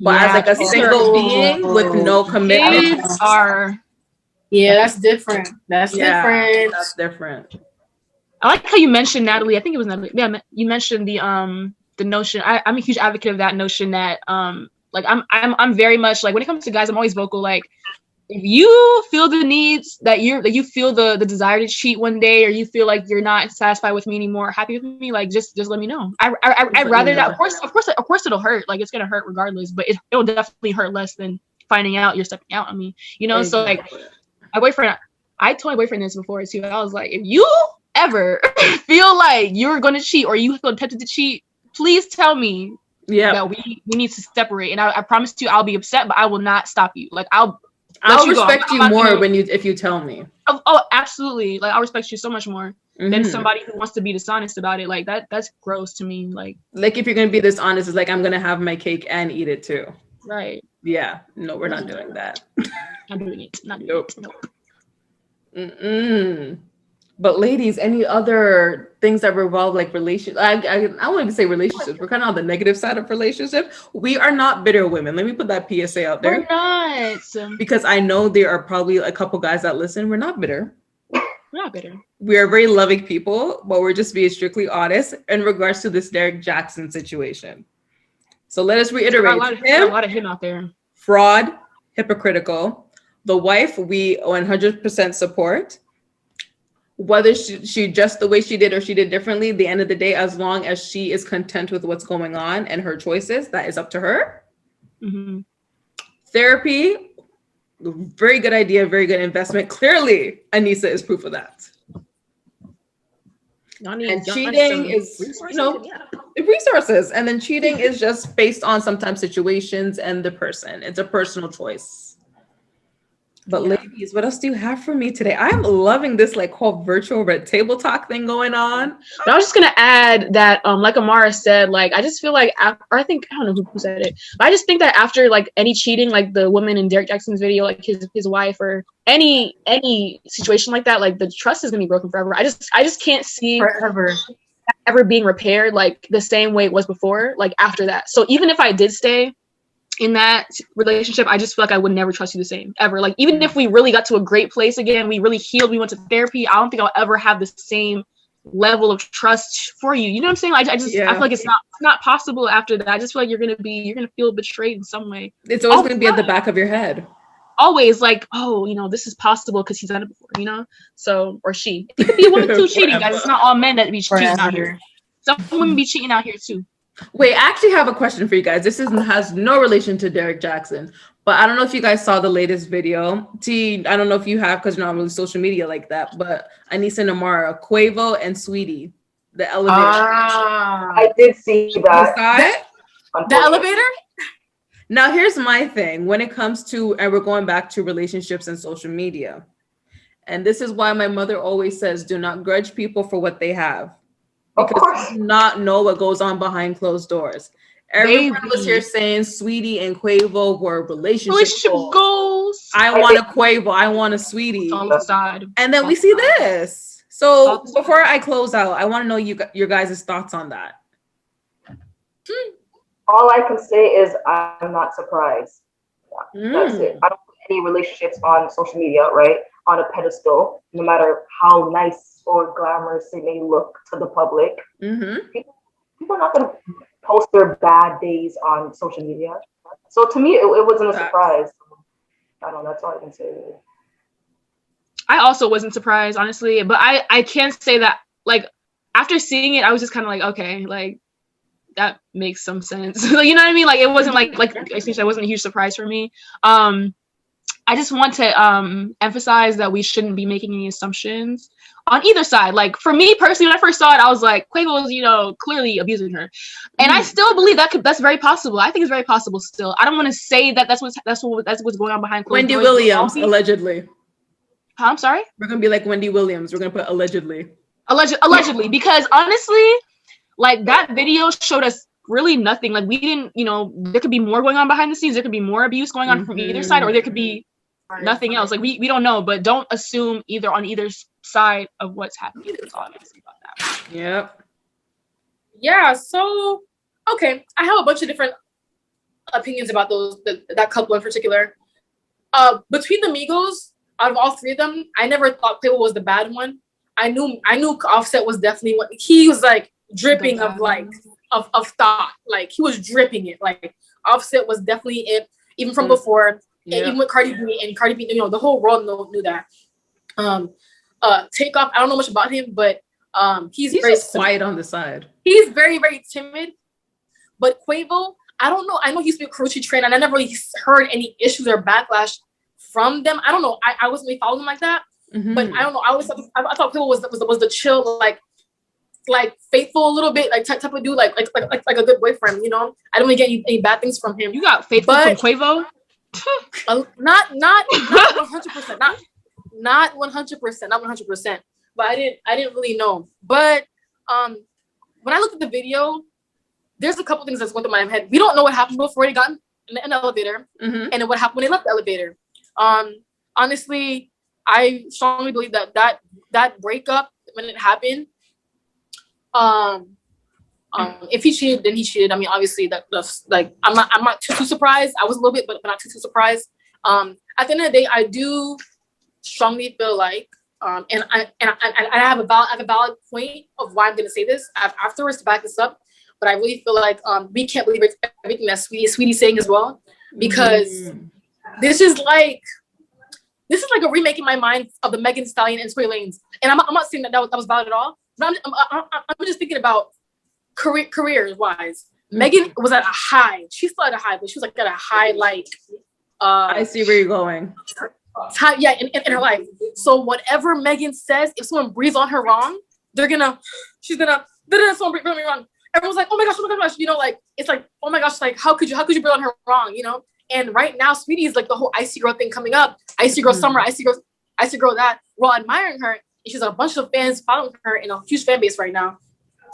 But as like a single being with no commitment are that's different. That's different. That's different. I like how you mentioned Natalie. I think it was Natalie. Yeah, you mentioned the notion. I'm a huge advocate of that notion that like I'm very much like when it comes to guys, I'm always vocal. Like if you feel the needs that you feel the desire to cheat one day, or you feel like you're not satisfied with me anymore, happy with me, like just let me know. I'd rather that. Of course it'll hurt. Like it's gonna hurt regardless, but it'll definitely hurt less than finding out you're stepping out on me. You know, so like my boyfriend. I told my boyfriend this before too. I was like, if you ever feel like you're going to cheat or you feel tempted to cheat, please tell me that we need to separate. And I promise you, I'll be upset, but I will not stop you. Like I'll respect you more if you tell me. Oh, absolutely. Like I'll respect you so much more than somebody who wants to be dishonest about it. Like that's gross to me. Like if you're going to be dishonest, it's like I'm going to have my cake and eat it too. Right. Yeah. No, we're not doing that. Not doing it. Not doing it. Nope. But ladies, any other things that revolve like relationships? I wouldn't even say relationships. We're kind of on the negative side of relationship. We are not bitter women. Let me put that PSA out there. We're not. Because I know there are probably a couple guys that listen. We're not bitter. We're not bitter. We are very loving people, but we're just being strictly honest in regards to this Derrick Jackson situation. So let us reiterate. A lot of him out there. Fraud, hypocritical. The wife, we 100% support. Whether she just the way she did or she did differently, at the end of the day, as long as she is content with what's going on and her choices, that is up to her. Mm-hmm. Therapy, very good idea, very good investment. Clearly, Anisa is proof of that. And cheating is, resources. And then cheating is just based on sometimes situations and the person. It's a personal choice. But ladies, what else do you have for me today? I'm loving this like whole virtual red table talk thing going on. But I was just gonna add that, like Amara said, like I just feel like, I don't know who said it, but I just think that after like any cheating, like the woman in Derrick Jackson's video, like his wife or any situation like that, like the trust is gonna be broken forever. I just can't see forever ever being repaired like the same way it was before, like after that. So even if I did stay in that relationship, I just feel like I would never trust you the same ever. Like even if we really got to a great place again, we really healed, we went to therapy, I don't think I'll ever have the same level of trust for you. You know what I'm saying? I feel like it's not possible after that. I just feel like you're gonna feel betrayed in some way. It's always gonna be at the back of your head. Always like, oh, this is possible because he's done it before, So, or she. It could be a woman too cheating, guys. It's not all men that be cheating out here. Some women be cheating out here too. Wait, I actually have a question for you guys. This has no relation to Derrick Jackson, but I don't know if you guys saw the latest video. I don't know if you have because you're not really social media like that, but Anisa and Amara, Quavo and Saweetie, the elevator. I did see that. You saw it? The elevator? Now, here's my thing. When it comes to, and we're going back to relationships and social media, and this is why my mother always says, do not grudge people for what they have. Because you do not know what goes on behind closed doors. Everyone was here saying Saweetie and Quavo were relationship goals. I want a Quavo. I want a Saweetie. On the side. And then we see this. So before I close out, I want to know your guys' thoughts on that. All I can say is I'm not surprised. That's it. I don't put any relationships on social media, right? On a pedestal, no matter how nice or glamorous it may look to the public. People are not going to post their bad days on social media. So to me, it wasn't a surprise. I don't know. That's all I can say. I also wasn't surprised, honestly, but I can say that, like, after seeing it, I was just kind of like, okay, like, that makes some sense. You know what I mean? Like, it wasn't like essentially, it wasn't a huge surprise for me. I just want to emphasize that we shouldn't be making any assumptions on either side. Like, for me personally, when I first saw it, I was like, Quavo was, clearly abusing her, and I still believe that's very possible. I think it's very possible still. I don't want to say that that's what's going on behind closed doors. Wendy Williams, allegedly. I'm sorry? We're gonna be like Wendy Williams. We're gonna put allegedly. Allegedly, because honestly, like, that video showed us really nothing. Like, we didn't, there could be more going on behind the scenes. There could be more abuse going on from either side, or there could be nothing else. Like, we don't know, but don't assume on either side of what's happening. That's all I'm gonna say about that. Yep. Yeah. So, okay, I have a bunch of different opinions about that couple in particular. Between the Migos, out of all three of them, I never thought Quavo was the bad one. I knew Offset was definitely what he was like dripping of like of thought. Like he was dripping it. Like Offset was definitely it, even from before. And even with Cardi B, you know, the whole world knew that. Takeoff, I don't know much about him, but he's very just quiet on the side. He's very, very timid. But Quavo, I don't know. I know he's been Karuchi trained, and I never really heard any issues or backlash from them. I don't know. I wasn't really following them like that. But I don't know. I thought Quavo was the chill, like faithful a little bit, like type of dude, like a good boyfriend. You know, I don't really get any bad things from him. You got faithful from Quavo? Not 100%. Not 100%. But I didn't really know. But when I looked at the video, there's a couple things that's going through my head. We don't know what happened before they got in an elevator, and then what happened when they left the elevator. Honestly, I strongly believe that breakup when it happened. If he cheated, then he cheated. I mean, obviously that's like I'm not too surprised. I was a little bit, but not too surprised. At the end of the day, I do strongly feel like, and I have a valid point of why I'm going to say this. I have afterwards to back this up, but I really feel like we can't believe everything that Sweetie's saying as well, because this is like a remake in my mind of the Megan Thee Stallion and Tory Lanez, and I'm not saying that was valid at all. But I'm just thinking about career wise. Megan was at a high. She's still at a high, but she was like at a high, like. I see where you're going. Time, yeah, in her life. So whatever Megan says, if someone breathes on her wrong, she's gonna someone breathe me wrong. Everyone's like, oh my gosh, you know, like it's like, oh my gosh, like how could you breathe on her wrong, you know? And right now, Sweetie is like the whole icy girl thing coming up, icy girl summer, icy girl that. We're all admiring her, and she's a bunch of fans following her in a huge fan base right now.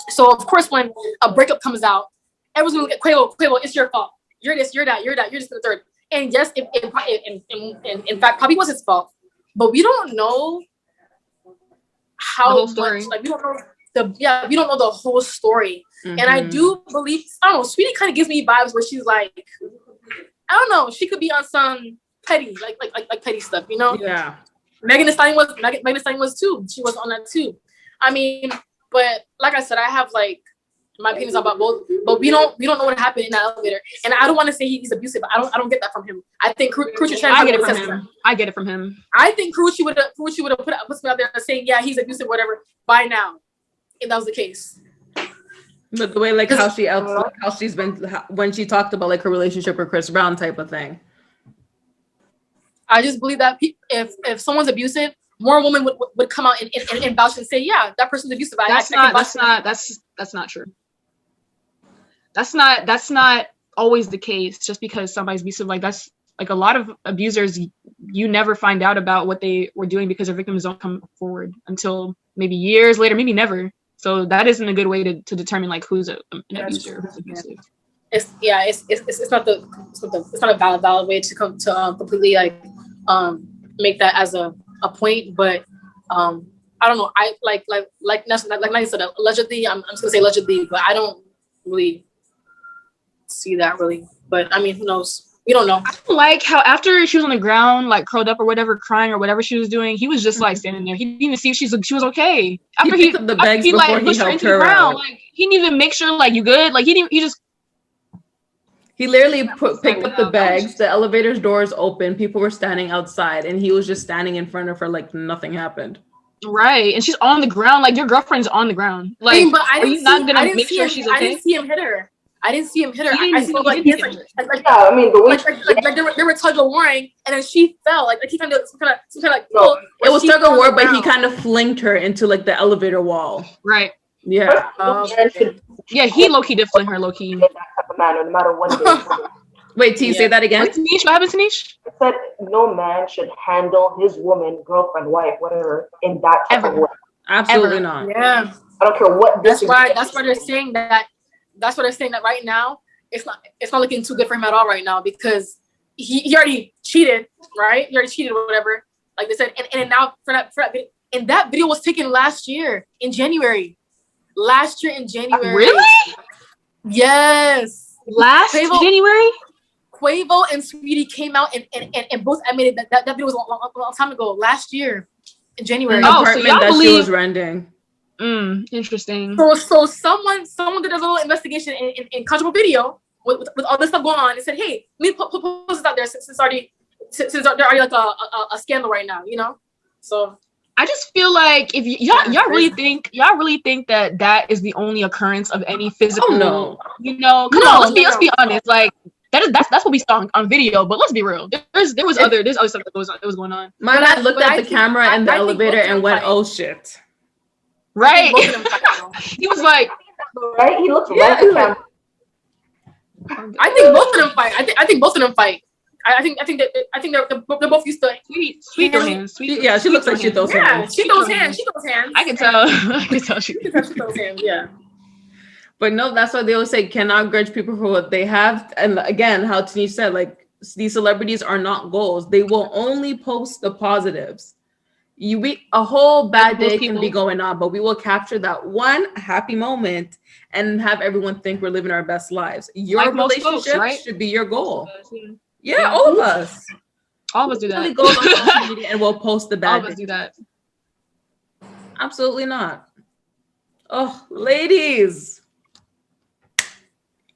So of course, when a breakup comes out, everyone's gonna look at Quavo, it's your fault. You're this, you're that, you're just the third. And yes, in fact, probably was his fault, but we don't know how much. Like we don't know the whole story. And I do believe, I don't know, Sweetie kind of gives me vibes where she's like, I don't know, she could be on some petty, like petty stuff, you know? Yeah. Megan Thee Stallion was too. She was on that too. I mean, but like I said, I have like my opinions about both, but we don't know what happened in that elevator. And I don't want to say he's abusive, but I don't get that from him. I think Karuchi I get it from him. I think Karuchi would have put me out there saying, yeah, he's abusive, whatever, by now, if that was the case. But the way like how she's been when she talked about like her relationship with Chris Brown type of thing. I just believe that if someone's abusive, more women would come out and vouch and say, yeah, that person's abusive. That's not true. That's not always the case. Just because somebody's abusive, like that's like a lot of abusers, you never find out about what they were doing because their victims don't come forward until maybe years later, maybe never. So that isn't a good way to determine like who's an abuser, who's abusive. It's not a valid way to come to completely like make that as a point, but I don't know. I like I said, allegedly. I'm just gonna say allegedly, but I don't really see that really. But I mean, who knows? We don't know. I like how after she was on the ground, like curled up or whatever, crying or whatever she was doing, he was just like standing there. He didn't even see if she was okay. After he the bags before like pushed her into the ground, like he didn't even make sure like you good. Like he just. He literally picked up the bags. The elevator's doors open. People were standing outside, and he was just standing in front of her like nothing happened. Right, and she's on the ground. Like your girlfriend's on the ground. Like, are you not gonna make sure she's okay? I didn't see him hit her. I saw like I mean, the way they were tug of warring, and then she fell. Like he kind of some kind of like. No, it was tug of war, but he kind of flinged her into like the elevator wall. Right. Yeah. Yeah, he low key did fling her low key. That type of man, no matter what it is. Wait, T, say that again. Tinish, what happened, Tinish? I said no man should handle his woman, girlfriend, wife, whatever, in that type of way. Absolutely not. Yeah. I don't care what. That's why they're saying that. That's what they're saying that right now. It's not looking too good for him at all right now because he already cheated, right? He already cheated or whatever, like they said. And now for that and that video was taken last year in January. Really? Yes. January? Quavo and Saweetie came out and both admitted that video was a long time ago, last year. in January. The Oh, so apartment y'all that she believe- was renting. Interesting. So someone did a little investigation in Conjugal Video with all this stuff going on and said, hey, let me post this out there since there already like a scandal right now, you know? So I just feel like if y'all really think that is the only occurrence of any physical, Oh, no. you know, come on, let's be honest. Like that's what we saw on video, but let's be real. There's other stuff that was going on. My man looked at the think- camera in the I think elevator both of and them went, fight. "Oh shit!" Right? both of them fight, though. He was like, Right? He looked Yeah, right at the camera. I think both of them fight. I think both of them fight. I think they're both used to. sweet throw hands. She looks like she throws Yeah, hands. she throws hands. She throws hands. I can tell. She. She throws hands. Yeah. But no, that's why they always say cannot grudge people for what they have. And again, how Tinish said, like these celebrities are not goals. They will only post the positives. A whole bad day can be going on, but we will capture that one happy moment and have everyone think we're living our best lives. Your Like most relationship folks, right? should be your goal. Yeah. Yeah, all of us. All of us do Really that. goes on social media and we'll post the All bad of us day. do that. Absolutely not. Oh, ladies.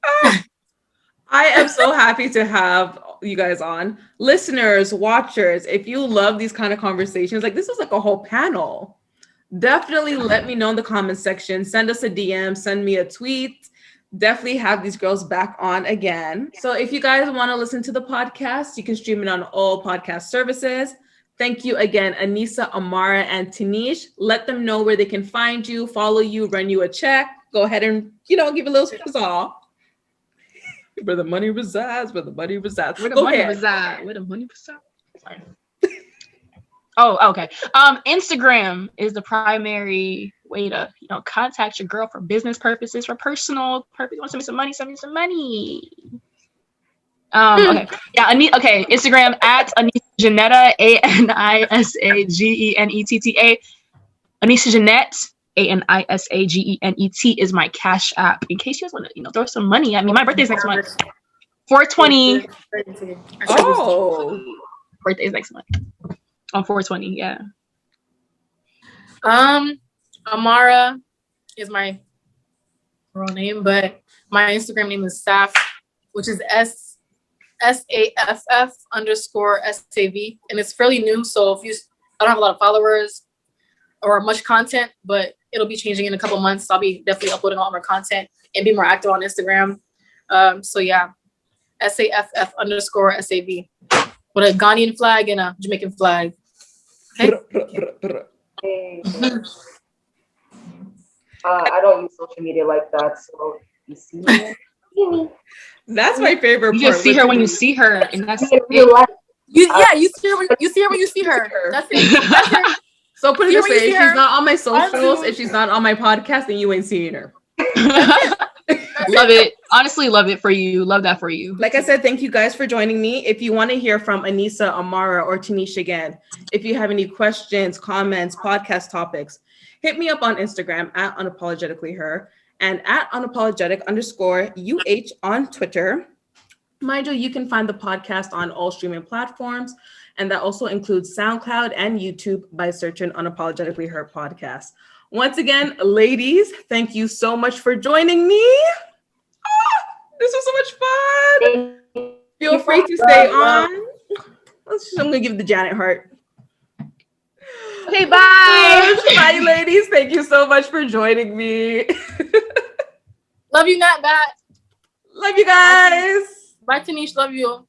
I am so happy to have you guys on. Listeners, watchers, if you love these kind of conversations, like this is like a whole panel. Definitely let me know in the comment section. Send us a DM, send me a tweet. Definitely have these girls back on again. So if you guys want to listen to the podcast, you can stream it on all podcast services. Thank you again, Anisa, Amara, and Tinish. Let them know where they can find you, follow you, run you a check. Go ahead and, give a little huzzah. Where the money resides, where the money resides. Where the Go money ahead. reside? Where the money reside? Sorry. Oh, okay. Instagram is the primary way to, contact your girl for business purposes, for personal purposes. You want to send me some money. Okay. Yeah, Instagram at Anisa Janetta, ANISAGENETTA. Anisa Jeanette, ANISAGENET is my Cash App. In case you guys want to, throw some money at me. My birthday's next month. 4/20. Oh. Birthday's next month. On 4/20, yeah. Amara is my real name, but my Instagram name is Saf, which is SAFF_SAV, and it's fairly new. So I don't have a lot of followers or much content, but it'll be changing in a couple months. So I'll be definitely uploading a lot more content and be more active on Instagram. So yeah, SAFF_SAV with a Ghanaian flag and a Jamaican flag. Okay. I don't use social media like that, so you see me. That's my favorite You part. just see her when you see her, and that's In real it. life. You see her when you see her. That's it. That's it. So put it this way, if she's her. not on my socials, if she's not on my podcast, then you ain't seeing her. Love it. Honestly, love it for you. Love that for you. Like I said, thank you guys for joining me. If you want to hear from Anisa, Amara, or Tinish again, if you have any questions, comments, podcast topics, hit me up on Instagram at Unapologetically Her and at unapologetic_UH on Twitter. Mind you can find the podcast on all streaming platforms, and that also includes SoundCloud and YouTube by searching Unapologetically Her podcast. Once again, ladies, thank you so much for joining me. This was so much fun. Feel free to stay on. I'm gonna give the Janet heart. Okay, bye. Bye, ladies. Thank you so much for joining me. Love you, Nat. Bat. Love you guys. Bye, Tinish. Love you.